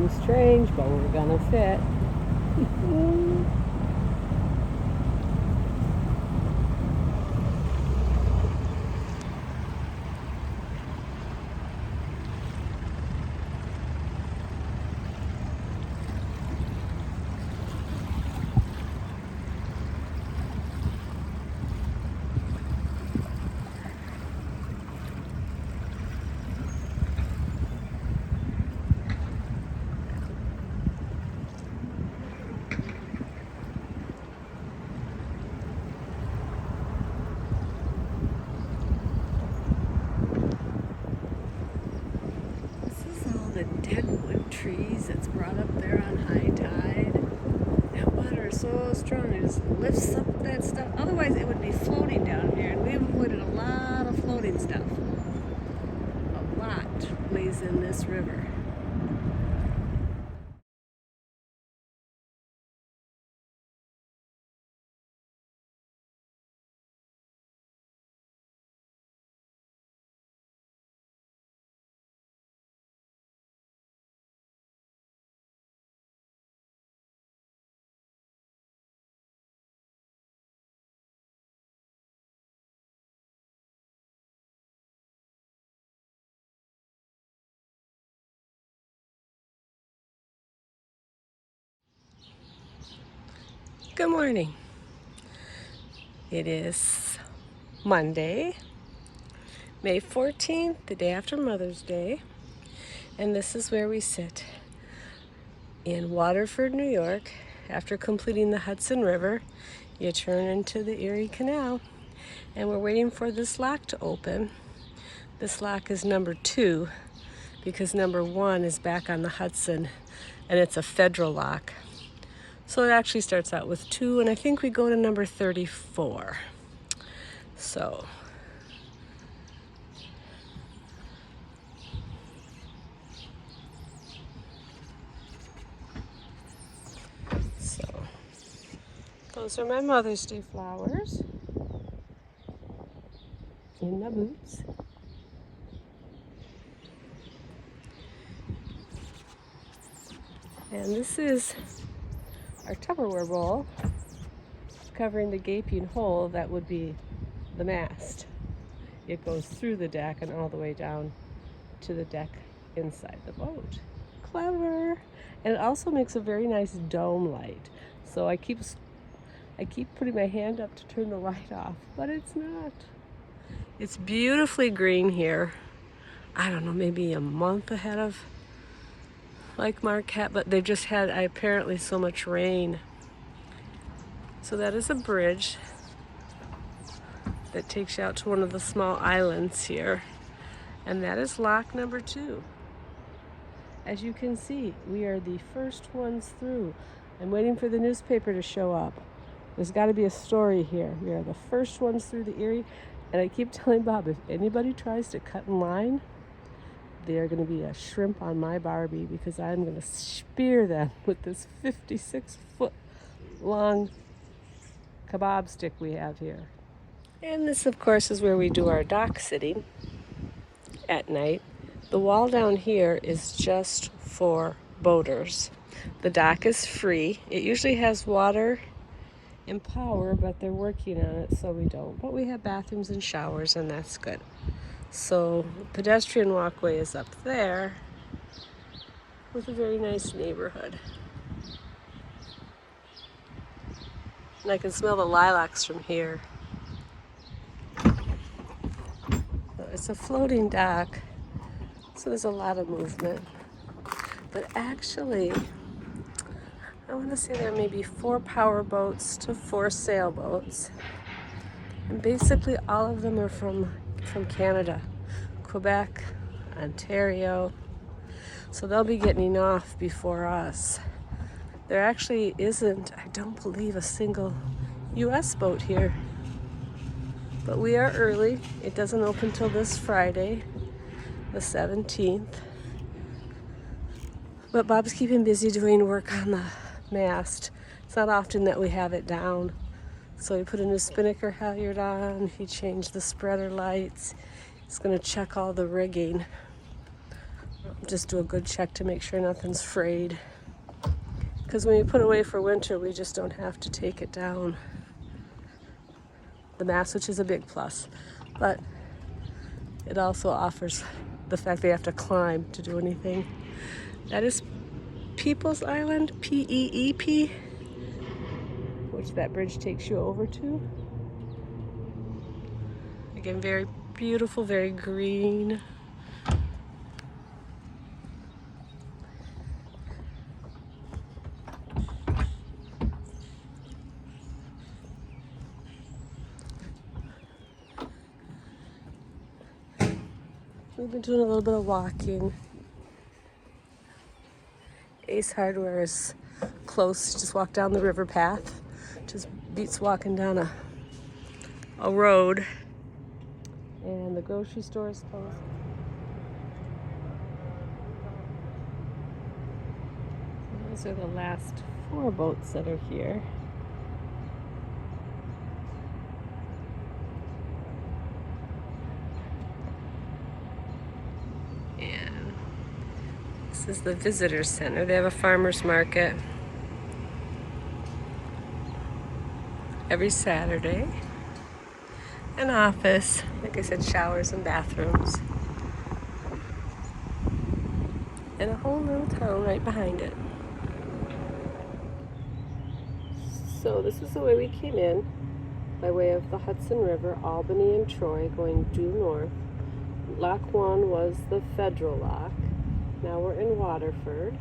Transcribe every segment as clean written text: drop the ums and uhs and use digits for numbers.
seems strange, but we're gonna fit. The deadwood trees that's brought up there on high tide. That water is so strong, it just lifts up that stuff. Otherwise, it would be floating down here, and we've avoided a lot of floating stuff. A lot lays in this river. Good morning. It is Monday, May 14th, the day after Mother's Day, and this is where we sit in Waterford, New York. After completing the Hudson River, you turn into the Arie Canal, and we're waiting for this lock to open. This lock is number 2 because number 1 is back on the Hudson, and it's a federal lock. So it actually starts out with 2, and I think we go to number 34. So those are my Mother's Day flowers in the boots. And this is our Tupperware bowl covering the gaping hole that would be the mast. It goes through the deck and all the way down to the deck inside the boat. Clever. And it also makes a very nice dome light. So I keep putting my hand up to turn the light off, but it's not. It's beautifully green here. I don't know, maybe a month ahead of like Marquette, but they've just had apparently so much rain. So that is a bridge that takes you out to one of the small islands here. And that is lock number 2. As you can see, we are the first ones through. I'm waiting for the newspaper to show up. There's got to be a story here. We are the first ones through the Erie. And I keep telling Bob, if anybody tries to cut in line, they are going to be a shrimp on my Barbie, because I'm going to spear them with this 56-foot long kebab stick we have here. And this, of course, is where we do our dock sitting at night. The wall down here is just for boaters. The dock is free. It usually has water and power, but they're working on it, so we don't. But we have bathrooms and showers, and that's good. So the pedestrian walkway is up there with a very nice neighborhood. And I can smell the lilacs from here. It's a floating dock, so there's a lot of movement. But actually, I want to say there may be 4 power boats to 4 sailboats. And basically all of them are from Canada, Quebec, Ontario. So they'll be getting off before us. There actually isn't, I don't believe, a single US boat here. But we are early. It doesn't open till this Friday, the 17th. But Bob's keeping busy doing work on the mast. It's not often that we have it down. So he put a new spinnaker halyard on, he changed the spreader lights. He's gonna check all the rigging. Just do a good check to make sure nothing's frayed. Because when you put it away for winter, we just don't have to take it down the mast, which is a big plus. But it also offers the fact they have to climb to do anything. That is People's Island, P-E-E-P, which that bridge takes you over to. Again, very beautiful, very green. We've been doing a little bit of walking. Ace Hardware is close. Just walk down the river path. Just beats walking down a road. And the grocery store is closed. Those are the last 4 boats that are here. And this is the visitor center. They have a farmer's market every Saturday. An office, like I said, showers and bathrooms. And a whole little town right behind it. So this is the way we came in, by way of the Hudson River, Albany and Troy, going due north. Lock 1 was the federal lock. Now we're in Waterford.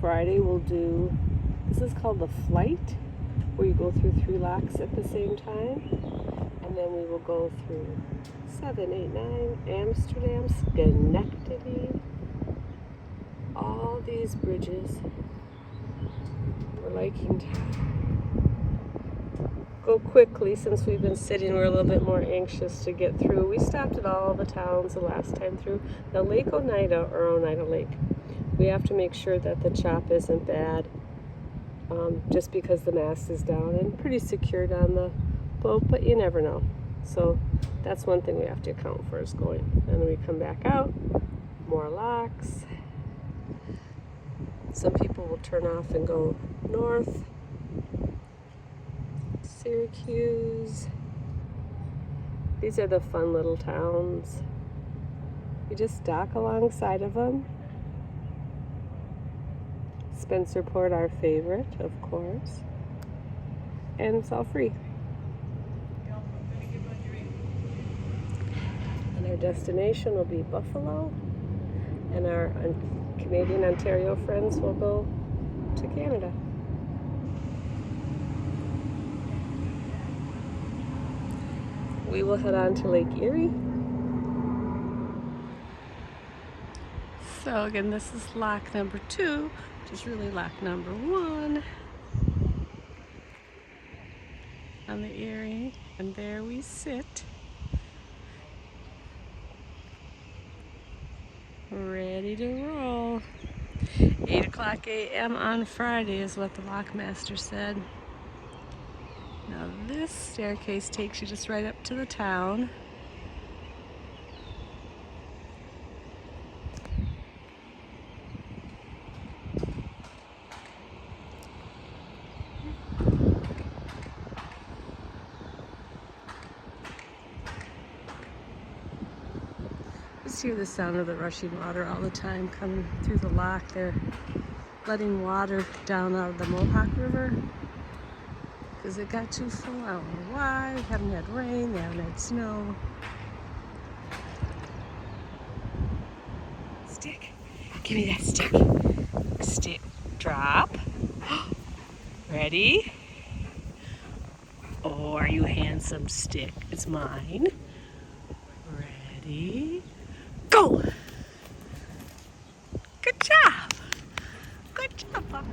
Friday we'll do, this is called the flight, where you go through 3 locks at the same time. And then we will go through 7, 8, 9, Amsterdam, Schenectady, all these bridges. We're liking to go quickly since we've been sitting. We're a little bit more anxious to get through. We stopped at all the towns the last time through. Now Lake Oneida, or Oneida Lake, we have to make sure that the chop isn't bad, just because the mast is down and pretty secured on the boat, but you never know. So that's one thing we have to account for, is going. And then we come back out, more locks. Some people will turn off and go north. Syracuse. These are the fun little towns. You just dock alongside of them. Spencerport, our favorite, of course. And it's all free. And our destination will be Buffalo. And our Canadian Ontario friends will go to Canada. We will head on to Lake Erie. So again, this is lock number 2, which is really lock number 1 on the Erie. And there we sit, ready to roll. 8 o'clock a.m. on Friday is what the lockmaster said. Now this staircase takes you just right up to the town. Just hear the sound of the rushing water all the time coming through the lock. They're letting water down out of the Mohawk River because it got too full. I don't know why. We haven't had rain, they haven't had snow. Stick. Give me that stick. Stick. Drop. Ready? Oh, are you handsome, stick? It's mine. Ready? Go! Good job! Good job, Pop.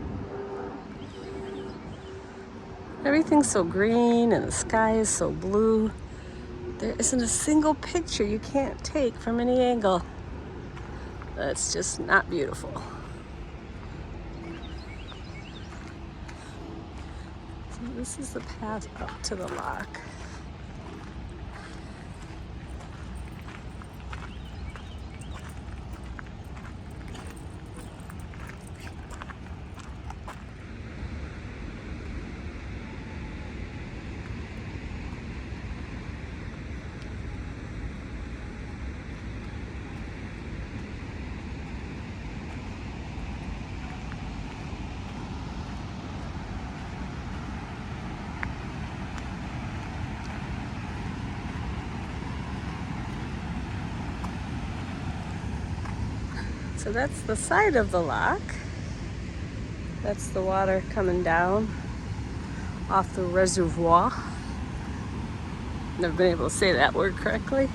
Everything's so green and the sky is so blue. There isn't a single picture you can't take from any angle. That's just not beautiful. So this is the path up to the lock. So that's the side of the lock. That's the water coming down off the reservoir. Never been able to say that word correctly.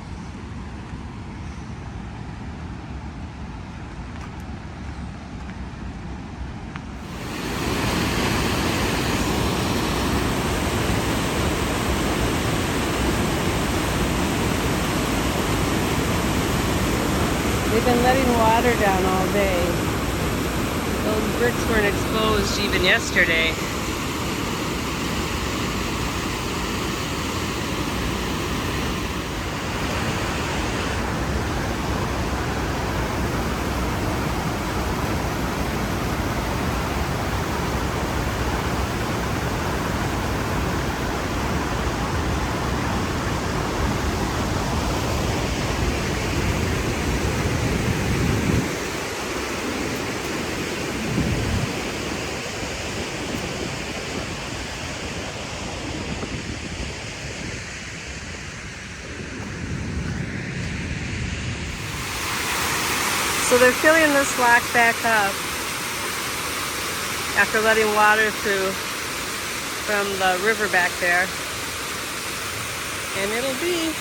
They've been letting water down all day. Those bricks weren't exposed even yesterday. So they're filling this lock back up after letting water through from the river back there. And it'll be,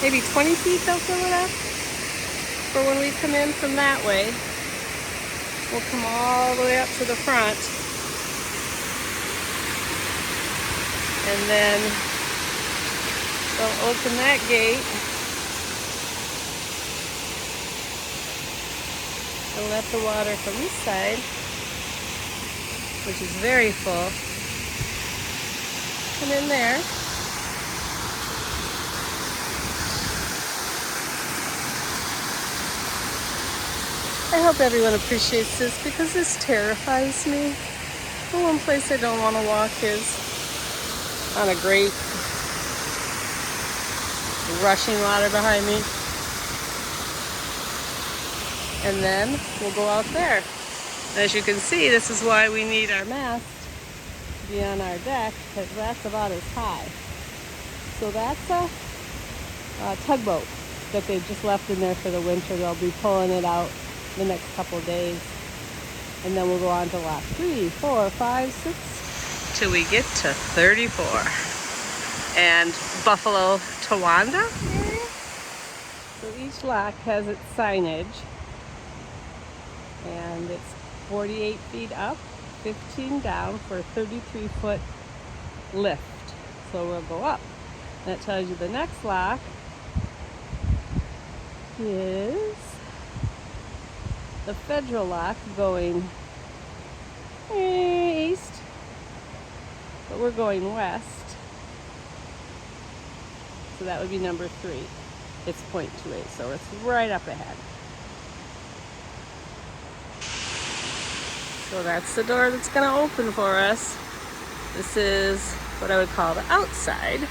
maybe 20 feet they'll fill it up. For when we come in from that way, we'll come all the way up to the front. And then they'll open that gate and let the water from this side, which is very full, come in there. I hope everyone appreciates this because this terrifies me. The one place I don't want to walk is on a grate, rushing water behind me. And then we'll go out there. As you can see, this is why we need our mast to be on our deck, because that's about as high. So that's a tugboat that they've just left in there for the winter. They'll be pulling it out the next couple of days. And then we'll go on to lock 3, 4, 5, 6, till we get to 34 and Buffalo Towanda area. So each lock has its signage, and it's 48 feet up, 15 down for a 33-foot lift. So we'll go up. That tells you the next lock is the Federal lock going east. But we're going west, so that would be number 3. It's 0.28, so it's right up ahead. So that's the door that's going to open for us. This is what I would call the outside.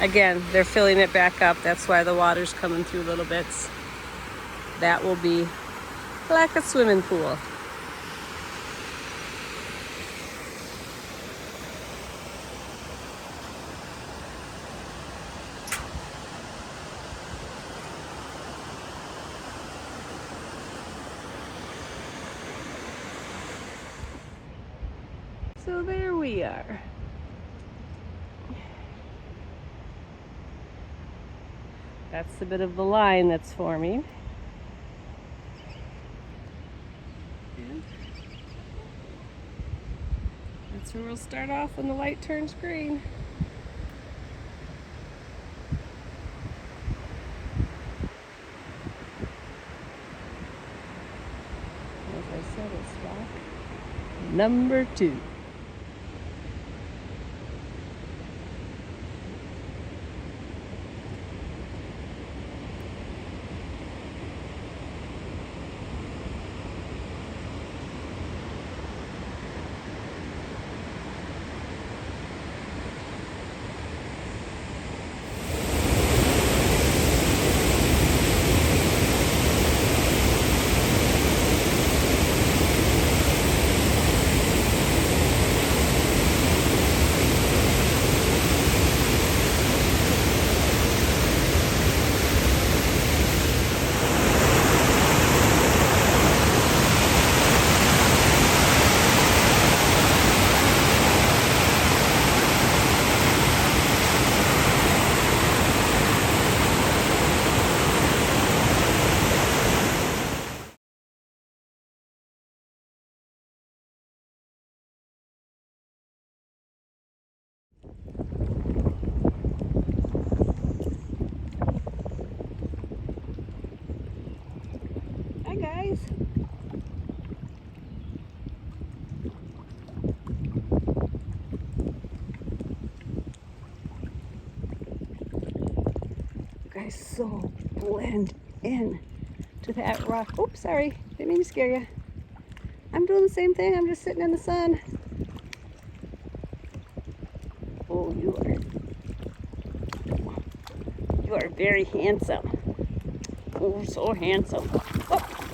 Again, they're filling it back up. That's why the water's coming through little bits. That will be like a swimming pool. So there we are. That's the bit of the line that's forming. And that's where we'll start off when the light turns green. As I said, it's lock number 2. on, guys. You guys so blend in to that rock. Oops, sorry. Didn't mean to scare you. I'm doing the same thing. I'm just sitting in the sun. Oh, you are very handsome. Oh, so handsome. Oh.